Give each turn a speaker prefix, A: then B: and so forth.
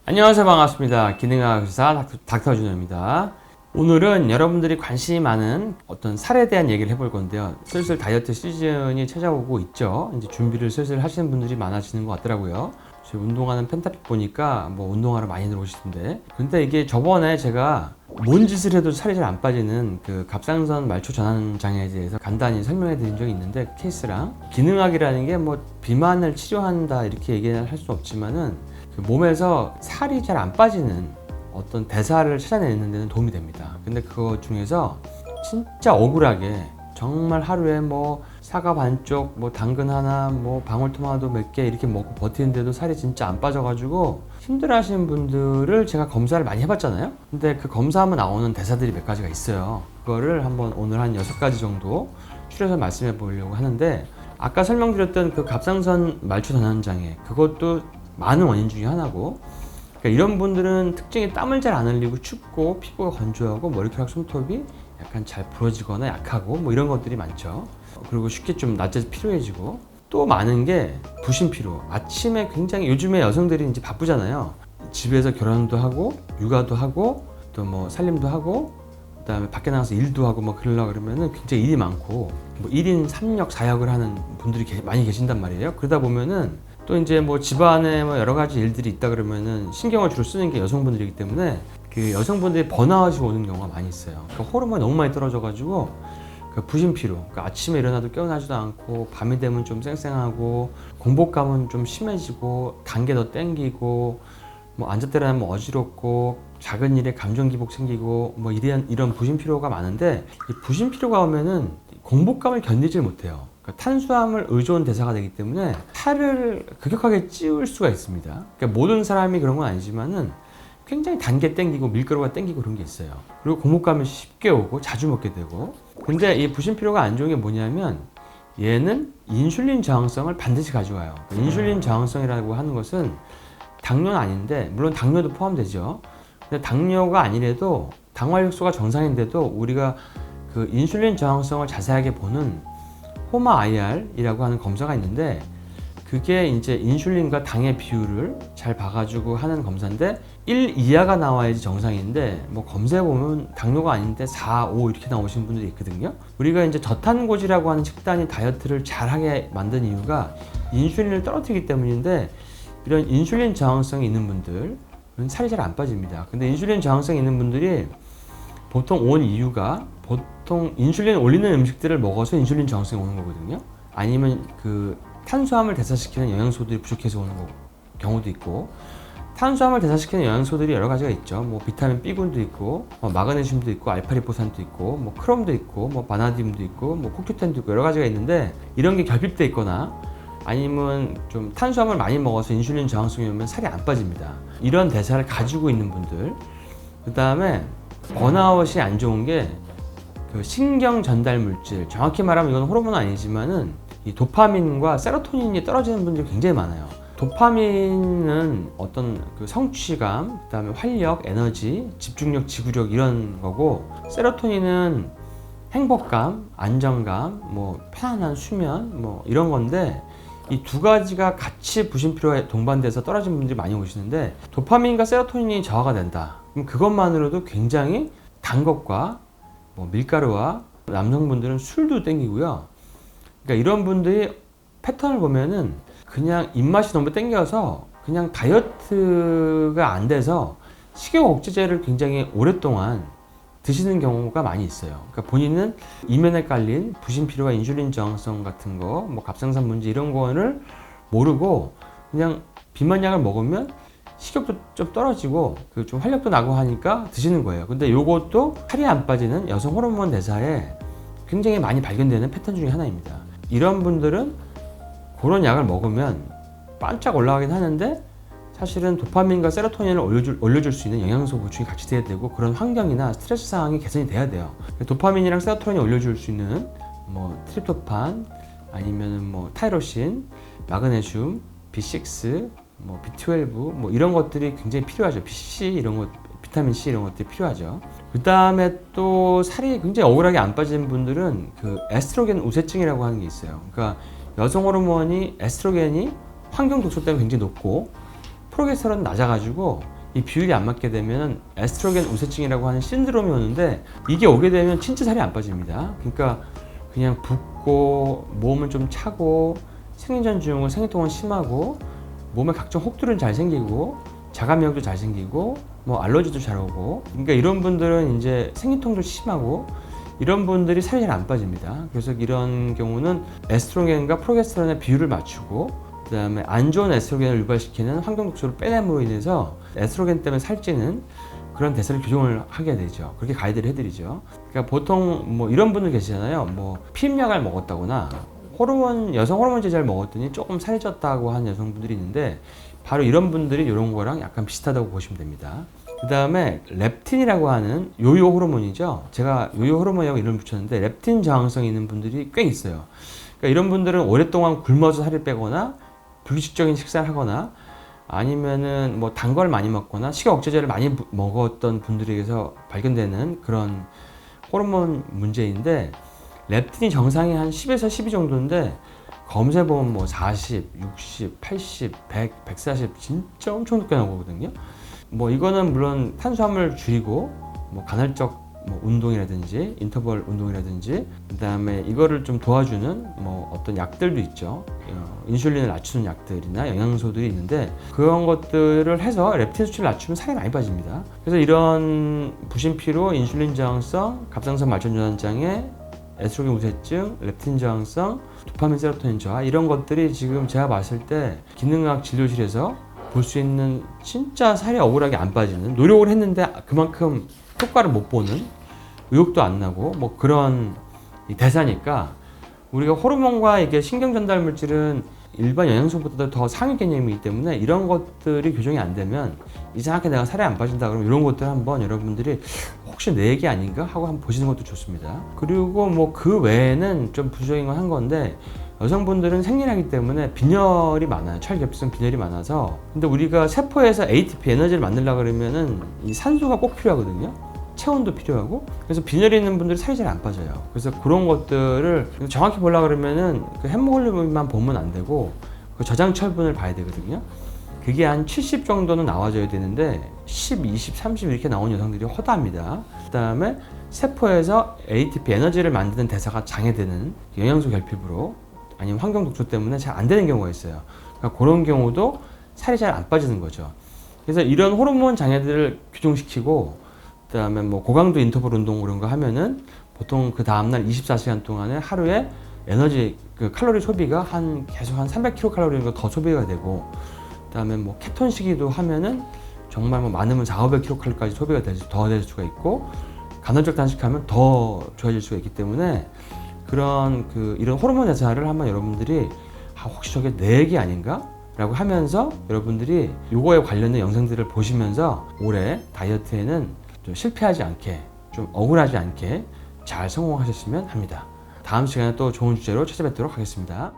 A: 안녕하세요. 반갑습니다. 기능학 의사 닥터 준호입니다. 오늘은 여러분들이 관심이 많은 어떤 살에 대한 얘기를 해볼 건데요. 슬슬 다이어트 시즌이 찾아오고 있죠. 이제 준비를 슬슬 하시는 분들이 많아지는 것 같더라고요. 저 운동하는 펜타픽 보니까 뭐 운동하러 많이 들어오시던데, 근데 이게 저번에 제가 뭔 짓을 해도 살이 잘 안 빠지는 그 갑상선 말초 전환 장애에 대해서 간단히 설명해 드린 적이 있는데, 그 케이스랑 기능학이라는 게 뭐 비만을 치료한다 이렇게 얘기할 수는 없지만은 그 몸에서 살이 잘 안 빠지는 어떤 대사를 찾아내는 데는 도움이 됩니다. 근데 그거 중에서 진짜 억울하게 정말 하루에 뭐 사과 반쪽, 뭐 당근 하나, 뭐 방울토마토 몇 개 이렇게 먹고 버티는데도 살이 진짜 안 빠져가지고 힘들어 하시는 분들을 제가 검사를 많이 해봤잖아요. 근데 그 검사하면 나오는 대사들이 몇 가지가 있어요. 그거를 한번 오늘 한 6가지 정도 추려서 말씀해 보려고 하는데, 아까 설명드렸던 그 갑상선 말초 전환 장애, 그것도 많은 원인 중에 하나고, 그러니까 이런 분들은 특징이 땀을 잘 안 흘리고 춥고 피부가 건조하고 머리카락 손톱이 약간 잘 부러지거나 약하고 뭐 이런 것들이 많죠. 그리고 쉽게 좀 낮에 피로해지고, 또 많은 게 부신 피로. 아침에 굉장히, 요즘에 여성들이 이제 바쁘잖아요. 집에서 결혼도 하고 육아도 하고 또 뭐 살림도 하고 그다음에 밖에 나가서 일도 하고 뭐 그러려고 그러면은 굉장히 일이 많고, 뭐 1인 3역 4역을 하는 분들이 많이 계신단 말이에요. 그러다 보면은 또 이제 뭐 집안에 뭐 여러 가지 일들이 있다 그러면은 신경을 주로 쓰는 게 여성분들이기 때문에 그 여성분들이 번아웃이 오는 경우가 많이 있어요. 그러니까 호르몬이 너무 많이 떨어져가지고 그 부신 피로, 그러니까 아침에 일어나도 깨어나지도 않고 밤이 되면 좀 쌩쌩하고 공복감은 좀 심해지고 단계 더 땡기고 뭐 앉았다 일어나면 어지럽고 작은 일에 감정 기복 생기고 뭐 이런 부신 피로가 많은데, 이 부신 피로가 오면은 공복감을 견디질 못해요. 그러니까 탄수화물 의존 대사가 되기 때문에 살을 급격하게 찌울 수가 있습니다. 그러니까 모든 사람이 그런 건 아니지만은 굉장히 단게 땡기고 밀가루가 땡기고 그런 게 있어요. 그리고 공복감이 쉽게 오고 자주 먹게 되고. 근데 이 부신 피로가 안 좋은 게 뭐냐면, 얘는 인슐린 저항성을 반드시 가져와요. 인슐린 저항성이라고 하는 것은 당뇨는 아닌데, 물론 당뇨도 포함되죠. 근데 당뇨가 아니래도 당화혈소가 정상인데도 우리가 그 인슐린 저항성을 자세하게 보는 호마 IR이라고 하는 검사가 있는데, 그게 이제 인슐린과 당의 비율을 잘 봐가지고 하는 검사인데 1 이하가 나와야지 정상인데, 뭐 검사해보면 당뇨가 아닌데 4, 5 이렇게 나오시는 분들이 있거든요. 우리가 이제 저탄고지라고 하는 식단이 다이어트를 잘하게 만든 이유가 인슐린을 떨어뜨리기 때문인데, 이런 인슐린 저항성이 있는 분들은 살이 잘 안 빠집니다. 근데 인슐린 저항성이 있는 분들이 보통 온 이유가, 보통 인슐린 올리는 음식들을 먹어서 인슐린 저항성이 오는 거거든요. 아니면 그 탄수화물 대사시키는 영양소들이 부족해서 오는 경우도 있고, 탄수화물 대사시키는 영양소들이 여러 가지가 있죠. 뭐 비타민 B군도 있고, 뭐 마그네슘도 있고, 알파리포산도 있고, 뭐 크롬도 있고, 뭐 바나디움도 있고, 뭐 코큐텐도 있고, 여러 가지가 있는데, 이런 게 결핍돼 있거나 아니면 좀 탄수화물 많이 먹어서 인슐린 저항성이 오면 살이 안 빠집니다. 이런 대사를 가지고 있는 분들. 그 다음에 번아웃이 안 좋은 게 그 신경 전달 물질, 정확히 말하면 이건 호르몬은 아니지만은 이 도파민과 세로토닌이 떨어지는 분들이 굉장히 많아요. 도파민은 어떤 그 성취감, 그 다음에 활력, 에너지, 집중력, 지구력 이런 거고, 세로토닌은 행복감, 안정감, 뭐 편안한 수면, 뭐 이런 건데, 이 두 가지가 같이 부신 피로에 동반돼서 떨어진 분들이 많이 오시는데, 도파민과 세로토닌이 저하가 된다. 그럼 그것만으로도 굉장히 단 것과 뭐 밀가루와, 남성분들은 술도 땡기고요. 그러니까 이런 분들이 패턴을 보면은 그냥 입맛이 너무 땡겨서 그냥 다이어트가 안 돼서 식욕 억제제를 굉장히 오랫동안 드시는 경우가 많이 있어요. 그러니까 본인은 이면에 깔린 부신 피로와 인슐린 저항성 같은 거, 뭐 갑상선 문제 이런 거를 모르고 그냥 비만약을 먹으면 식욕도 좀 떨어지고 그 좀 활력도 나고 하니까 드시는 거예요. 근데 요것도 살이 안 빠지는 여성 호르몬 대사에 굉장히 많이 발견되는 패턴 중에 하나입니다. 이런 분들은 그런 약을 먹으면 반짝 올라가긴 하는데, 사실은 도파민과 세로토닌을 올려줄 수 있는 영양소 보충이 같이 돼야 되고, 그런 환경이나 스트레스 상황이 개선이 돼야 돼요. 도파민이랑 세로토닌이 올려줄 수 있는 뭐 트립토판, 아니면 뭐 타이로신, 마그네슘, B6, 뭐 B12, 뭐 이런 것들이 굉장히 필요하죠. PC 이런 것, 비타민 C 이런 것들이 필요하죠. 그 다음에 또 살이 굉장히 억울하게 안 빠지는 분들은 그 에스트로겐 우세증이라고 하는 게 있어요. 그러니까 여성 호르몬이 에스트로겐이 환경 독소 때문에 굉장히 높고 프로게스테론은 낮아가지고 이 비율이 안 맞게 되면 에스트로겐 우세증이라고 하는 신드롬이 오는데, 이게 오게 되면 진짜 살이 안 빠집니다. 그러니까 그냥 붓고 몸은 좀 차고 생리전 증후군, 생리통은 심하고 몸에 각종 혹들은 잘 생기고 자가면역도 잘 생기고 뭐 알러지도 잘 오고, 그러니까 이런 분들은 이제 생리통도 심하고 이런 분들이 살이 잘 안 빠집니다. 그래서 이런 경우는 에스트로겐과 프로게스테론의 비율을 맞추고, 그 다음에 안 좋은 에스트로겐을 유발시키는 환경 독소를 빼냄으로 인해서 에스트로겐 때문에 살찌는 그런 대사를 교정을 하게 되죠. 그렇게 가이드를 해드리죠. 그러니까 보통 뭐 이런 분들 계시잖아요. 뭐 피임약을 먹었다거나 여성 호르몬 제제를 먹었더니 조금 살이 쪘다고 하는 여성분들이 있는데, 바로 이런 분들이 이런 거랑 약간 비슷하다고 보시면 됩니다. 그 다음에 렙틴이라고 하는 요요 호르몬이죠. 제가 요요 호르몬이라고 이름을 붙였는데 렙틴 저항성이 있는 분들이 꽤 있어요. 그러니까 이런 분들은 오랫동안 굶어서 살을 빼거나 불규칙적인 식사를 하거나 아니면은 뭐 단 걸 많이 먹거나 식욕 억제제를 많이 먹었던 분들에게서 발견되는 그런 호르몬 문제인데, 렙틴이 정상이 한 10에서 12 정도인데 검사해보면 뭐 40, 60, 80, 100, 140 진짜 엄청 높게 나오거든요. 뭐 이거는 물론 탄수화물 줄이고 뭐 간헐적 뭐 운동이라든지 인터벌 운동이라든지, 그 다음에 이거를 좀 도와주는 뭐 어떤 약들도 있죠. 인슐린을 낮추는 약들이나 영양소들이 있는데 그런 것들을 해서 렙틴 수치를 낮추면 살이 많이 빠집니다. 그래서 이런 부신피로, 인슐린 저항성, 갑상선 말초전환 장애, 에스트로겐 우세증, 렙틴 저항성, 도파민 세로토닌 저하, 이런 것들이 지금 제가 봤을 때 기능의학 진료실에서 볼 수 있는 진짜 살이 억울하게 안 빠지는, 노력을 했는데 그만큼 효과를 못 보는, 의욕도 안 나고 뭐 그런 대사니까, 우리가 호르몬과 이게 신경 전달 물질은 일반 영양소보다 더 상위 개념이기 때문에 이런 것들이 교정이 안 되면 이상하게 내가 살이 안 빠진다 그러면 이런 것들 한번 여러분들이 혹시 내 얘기 아닌가 하고 한번 보시는 것도 좋습니다. 그리고 뭐 그 외에는 좀 부수적인 건 한 건데, 여성분들은 생리하기 때문에 빈혈이 많아요. 찰결핍성 빈혈이 많아서. 근데 우리가 세포에서 ATP 에너지를 만들려고 그러면은 이 산소가 꼭 필요하거든요. 체온도 필요하고. 그래서 빈혈이 있는 분들이 살이 잘 안 빠져요. 그래서 그런 것들을 정확히 보려고 그러면은 그 헤모글로빈만 보면 안 되고 그 저장 철분을 봐야 되거든요. 그게 한 70 정도는 나와줘야 되는데 10, 20, 30 이렇게 나온 여성들이 허다합니다. 그 다음에 세포에서 ATP 에너지를 만드는 대사가 장애되는 영양소 결핍으로 아니면 환경 독소 때문에 잘 안 되는 경우가 있어요. 그러니까 그런 경우도 살이 잘 안 빠지는 거죠. 그래서 이런 호르몬 장애들을 규정시키고, 그 다음에 뭐 고강도 인터벌 운동 그런 거 하면은 보통 그 다음날 24시간 동안에 하루에 에너지 그 칼로리 소비가 계속 한 300kcal 정도 더 소비가 되고, 그 다음에 뭐 케톤 식이도 하면은 정말 뭐 많으면 400-500kcal까지 소비가 더 될 수가 있고, 간헐적 단식하면 더 좋아질 수가 있기 때문에 그런 이런 호르몬 대사를 한번 여러분들이 혹시 저게 내 얘기 아닌가? 라고 하면서 여러분들이 요거에 관련된 영상들을 보시면서 올해 다이어트에는 좀 실패하지 않게, 좀 억울하지 않게 잘 성공하셨으면 합니다. 다음 시간에 또 좋은 주제로 찾아뵙도록 하겠습니다.